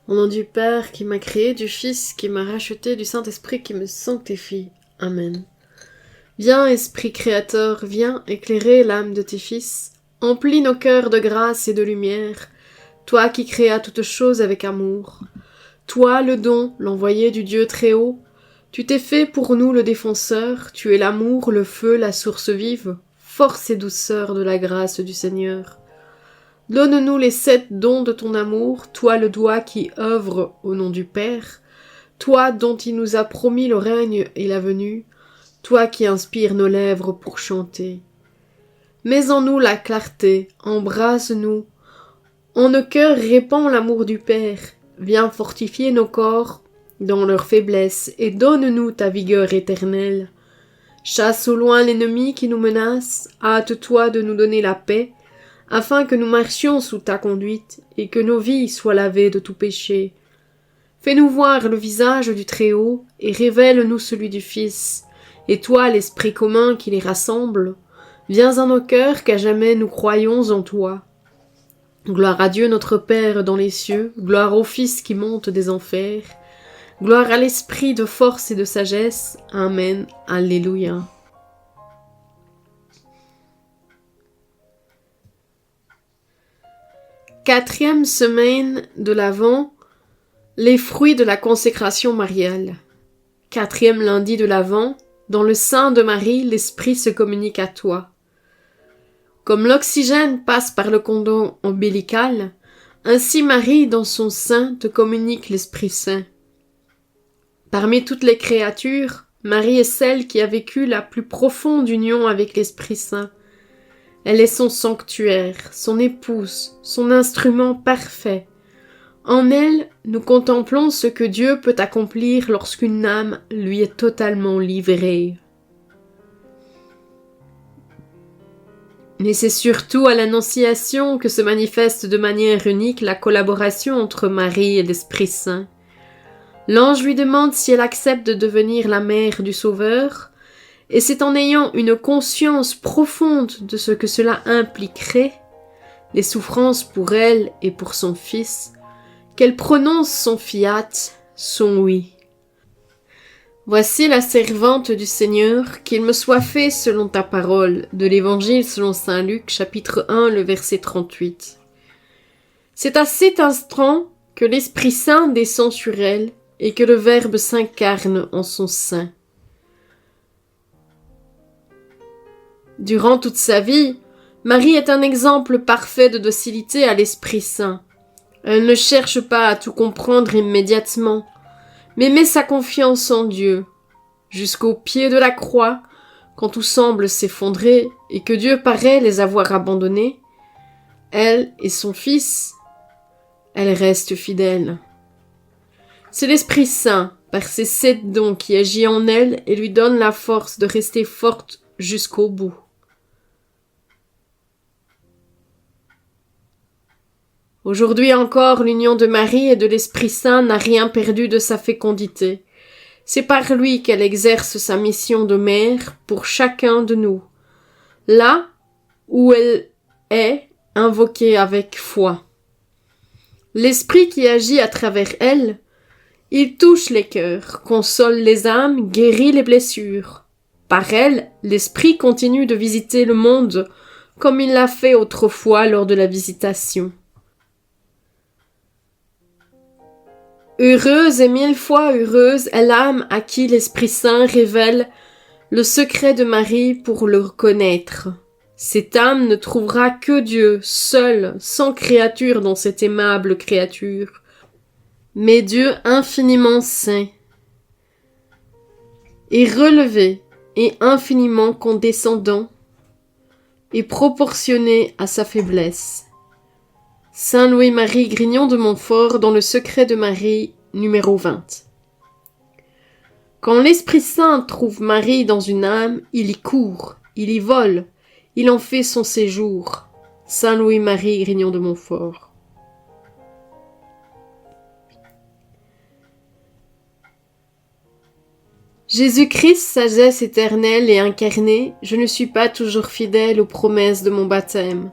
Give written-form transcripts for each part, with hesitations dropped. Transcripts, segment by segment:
Au nom du Père qui m'a créé, du Fils qui m'a racheté, du Saint-Esprit qui me sanctifie. Amen. Viens, Esprit Créateur, viens éclairer l'âme de tes fils. Emplis nos cœurs de grâce et de lumière, toi qui créas toutes choses avec amour. Toi, le don, l'envoyé du Dieu Très-Haut, tu t'es fait pour nous le défenseur, tu es l'amour, le feu, la source vive, force et douceur de la grâce du Seigneur. Donne-nous les 7 dons de ton amour, toi le doigt qui œuvre au nom du Père, toi dont il nous a promis le règne et la venue, toi qui inspires nos lèvres pour chanter. Mets en nous la clarté, embrase-nous. En nos cœurs répand l'amour du Père. Viens fortifier nos corps dans leur faiblesse et donne-nous ta vigueur éternelle. Chasse au loin l'ennemi qui nous menace, hâte-toi de nous donner la paix, afin que nous marchions sous ta conduite et que nos vies soient lavées de tout péché. Fais-nous voir le visage du Très-Haut et révèle-nous celui du Fils. Et toi, l'Esprit commun qui les rassemble, viens en nos cœurs qu'à jamais nous croyons en toi. Gloire à Dieu notre Père dans les cieux, gloire au Fils qui monte des enfers, gloire à l'Esprit de force et de sagesse. Amen. Alléluia. Quatrième semaine de l'Avent, les fruits de la consécration mariale. Quatrième lundi de l'Avent, dans le sein de Marie, l'Esprit se communique à toi. Comme l'oxygène passe par le cordon ombilical, ainsi Marie, dans son sein, te communique l'Esprit Saint. Parmi toutes les créatures, Marie est celle qui a vécu la plus profonde union avec l'Esprit Saint. Elle est son sanctuaire, son épouse, son instrument parfait. En elle, nous contemplons ce que Dieu peut accomplir lorsqu'une âme lui est totalement livrée. Mais c'est surtout à l'Annonciation que se manifeste de manière unique la collaboration entre Marie et l'Esprit Saint. L'ange lui demande si elle accepte de devenir la mère du Sauveur, et c'est en ayant une conscience profonde de ce que cela impliquerait, les souffrances pour elle et pour son Fils, qu'elle prononce son fiat, son oui. Voici la servante du Seigneur, qu'il me soit fait selon ta parole, de l'Évangile selon saint Luc, chapitre 1, le verset 38. C'est à cet instant que l'Esprit Saint descend sur elle et que le Verbe s'incarne en son sein. Durant toute sa vie, Marie est un exemple parfait de docilité à l'Esprit Saint. Elle ne cherche pas à tout comprendre immédiatement, mais met sa confiance en Dieu, jusqu'au pied de la croix, quand tout semble s'effondrer et que Dieu paraît les avoir abandonnés. Elle et son Fils, elle reste fidèle. C'est l'Esprit Saint, par ses 7 dons, qui agit en elle et lui donne la force de rester forte jusqu'au bout. Aujourd'hui encore, l'union de Marie et de l'Esprit Saint n'a rien perdu de sa fécondité. C'est par lui qu'elle exerce sa mission de mère pour chacun de nous, là où elle est invoquée avec foi. L'Esprit qui agit à travers elle, il touche les cœurs, console les âmes, guérit les blessures. Par elle, l'Esprit continue de visiter le monde comme il l'a fait autrefois lors de la visitation. Heureuse et 1000 fois heureuse est l'âme à qui l'Esprit Saint révèle le secret de Marie pour le connaître. Cette âme ne trouvera que Dieu, seul, sans créature dans cette aimable créature, mais Dieu infiniment saint, et relevé, et infiniment condescendant, et proportionné à sa faiblesse. Saint Louis-Marie Grignon de Montfort dans le secret de Marie, numéro 20. Quand l'Esprit Saint trouve Marie dans une âme, il y court, il y vole, il en fait son séjour. Saint Louis-Marie Grignon de Montfort. Jésus-Christ, sagesse éternelle et incarnée, je ne suis pas toujours fidèle aux promesses de mon baptême.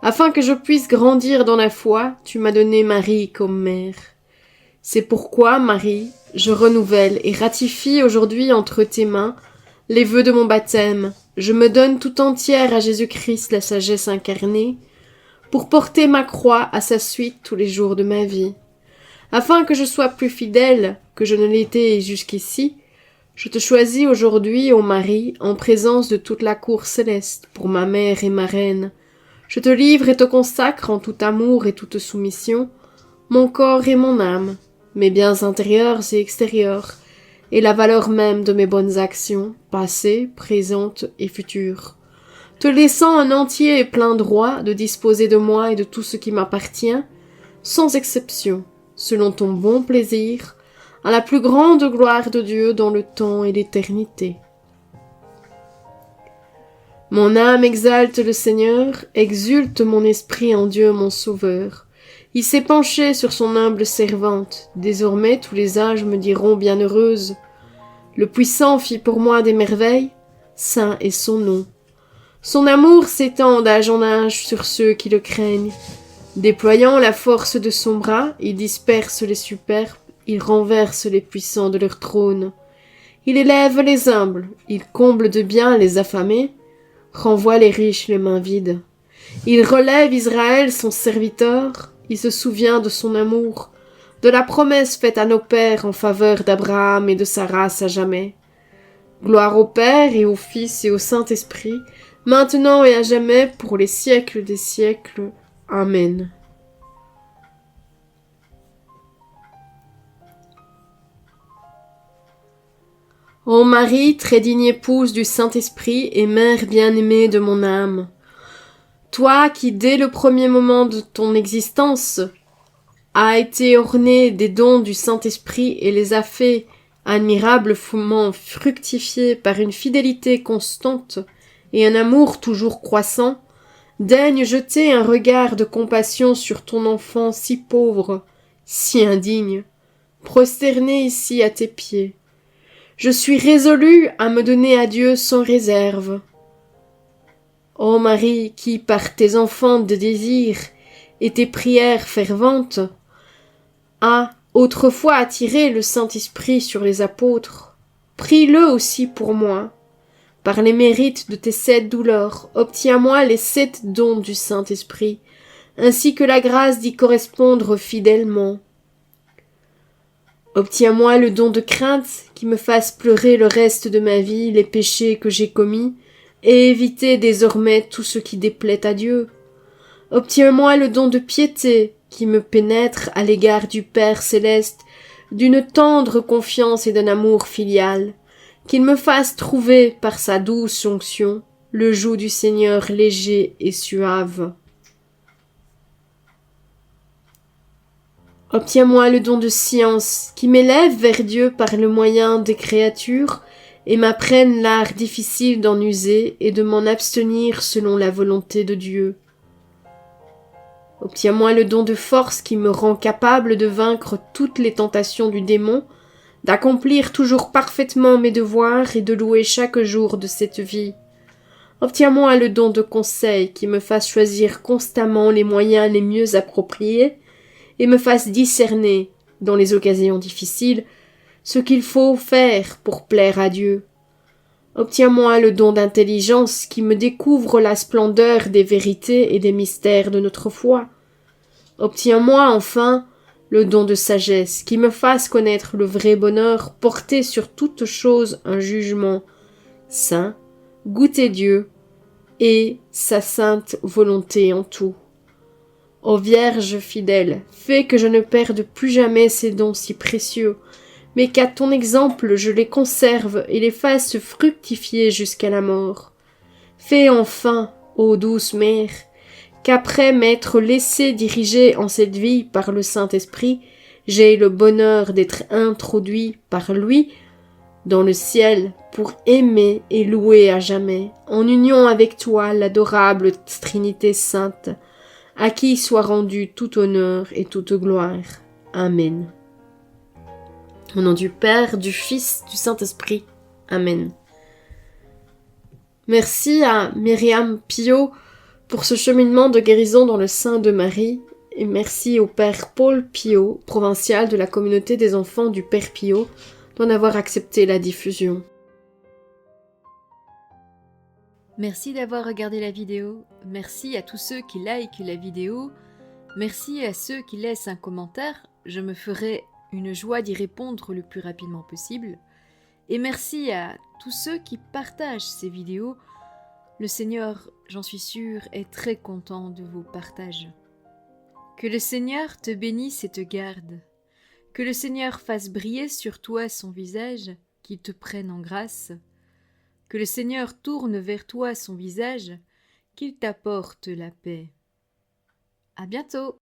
Afin que je puisse grandir dans la foi, tu m'as donné Marie comme mère. C'est pourquoi, Marie, je renouvelle et ratifie aujourd'hui entre tes mains les vœux de mon baptême. Je me donne tout entière à Jésus-Christ, la sagesse incarnée, pour porter ma croix à sa suite tous les jours de ma vie. Afin que je sois plus fidèle que je ne l'étais jusqu'ici, je te choisis aujourd'hui, ô Marie, en présence de toute la cour céleste, pour ma mère et ma reine. Je te livre et te consacre en tout amour et toute soumission, mon corps et mon âme, mes biens intérieurs et extérieurs, et la valeur même de mes bonnes actions, passées, présentes et futures, te laissant un entier et plein droit de disposer de moi et de tout ce qui m'appartient, sans exception, selon ton bon plaisir, à la plus grande gloire de Dieu dans le temps et l'éternité. Mon âme exalte le Seigneur, exulte mon esprit en Dieu mon Sauveur. Il s'est penché sur son humble servante. Désormais tous les âges me diront bienheureuse. Le Puissant fit pour moi des merveilles, saint est son nom. Son amour s'étend d'âge en âge sur ceux qui le craignent. Déployant la force de son bras, il disperse les superbes, il renverse les puissants de leur trône. Il élève les humbles, il comble de bien les affamés, renvoie les riches les mains vides. Il relève Israël son serviteur, il se souvient de son amour, de la promesse faite à nos pères en faveur d'Abraham et de sa race à jamais. Gloire au Père et au Fils et au Saint-Esprit, maintenant et à jamais, pour les siècles des siècles. Amen. Ô Marie, très digne épouse du Saint-Esprit et mère bien-aimée de mon âme, toi qui, dès le premier moment de ton existence, as été ornée des dons du Saint-Esprit et les as fait admirablement fructifier par une fidélité constante et un amour toujours croissant, daigne jeter un regard de compassion sur ton enfant si pauvre, si indigne, prosterné ici à tes pieds. Je suis résolue à me donner à Dieu sans réserve. Ô Marie, qui, par tes enfants de désir et tes prières ferventes, a autrefois attiré le Saint-Esprit sur les apôtres, prie-le aussi pour moi. Par les mérites de tes 7 douleurs, obtiens-moi les 7 dons du Saint-Esprit, ainsi que la grâce d'y correspondre fidèlement. Obtiens-moi le don de crainte qui me fasse pleurer le reste de ma vie les péchés que j'ai commis et éviter désormais tout ce qui déplaît à Dieu. Obtiens-moi le don de piété qui me pénètre à l'égard du Père céleste d'une tendre confiance et d'un amour filial, qu'il me fasse trouver par sa douce onction le joug du Seigneur léger et suave. Obtiens-moi le don de science, qui m'élève vers Dieu par le moyen des créatures, et m'apprenne l'art difficile d'en user et de m'en abstenir selon la volonté de Dieu. Obtiens-moi le don de force qui me rend capable de vaincre toutes les tentations du démon, d'accomplir toujours parfaitement mes devoirs et de louer chaque jour de cette vie. Obtiens-moi le don de conseil qui me fasse choisir constamment les moyens les mieux appropriés, et me fasse discerner, dans les occasions difficiles, ce qu'il faut faire pour plaire à Dieu. Obtiens-moi le don d'intelligence qui me découvre la splendeur des vérités et des mystères de notre foi. Obtiens-moi, enfin, le don de sagesse qui me fasse connaître le vrai bonheur, porter sur toute chose un jugement saint, goûter Dieu et sa sainte volonté en tout. Ô Vierge fidèle, fais que je ne perde plus jamais ces dons si précieux, mais qu'à ton exemple je les conserve et les fasse fructifier jusqu'à la mort. Fais enfin, ô douce mère, qu'après m'être laissé diriger en cette vie par le Saint-Esprit, j'aie le bonheur d'être introduit par lui dans le ciel pour aimer et louer à jamais, en union avec toi, l'adorable Trinité sainte, à qui soit rendu tout honneur et toute gloire. Amen. Au nom du Père, du Fils, du Saint-Esprit. Amen. Merci à Myriam Pio pour ce cheminement de guérison dans le sein de Marie, Et merci au Père Paul Pio, provincial de la communauté des enfants du Père Pio, d'en avoir accepté la diffusion. Merci d'avoir regardé la vidéo. Merci à tous ceux qui likent la vidéo. Merci à ceux qui laissent un commentaire. Je me ferai une joie d'y répondre le plus rapidement possible. Et merci à tous ceux qui partagent ces vidéos. Le Seigneur, j'en suis sûre, est très content de vos partages. Que le Seigneur te bénisse et te garde. Que le Seigneur fasse briller sur toi son visage, qu'il te prenne en grâce. Que le Seigneur tourne vers toi son visage, qu'il t'apporte la paix. À bientôt!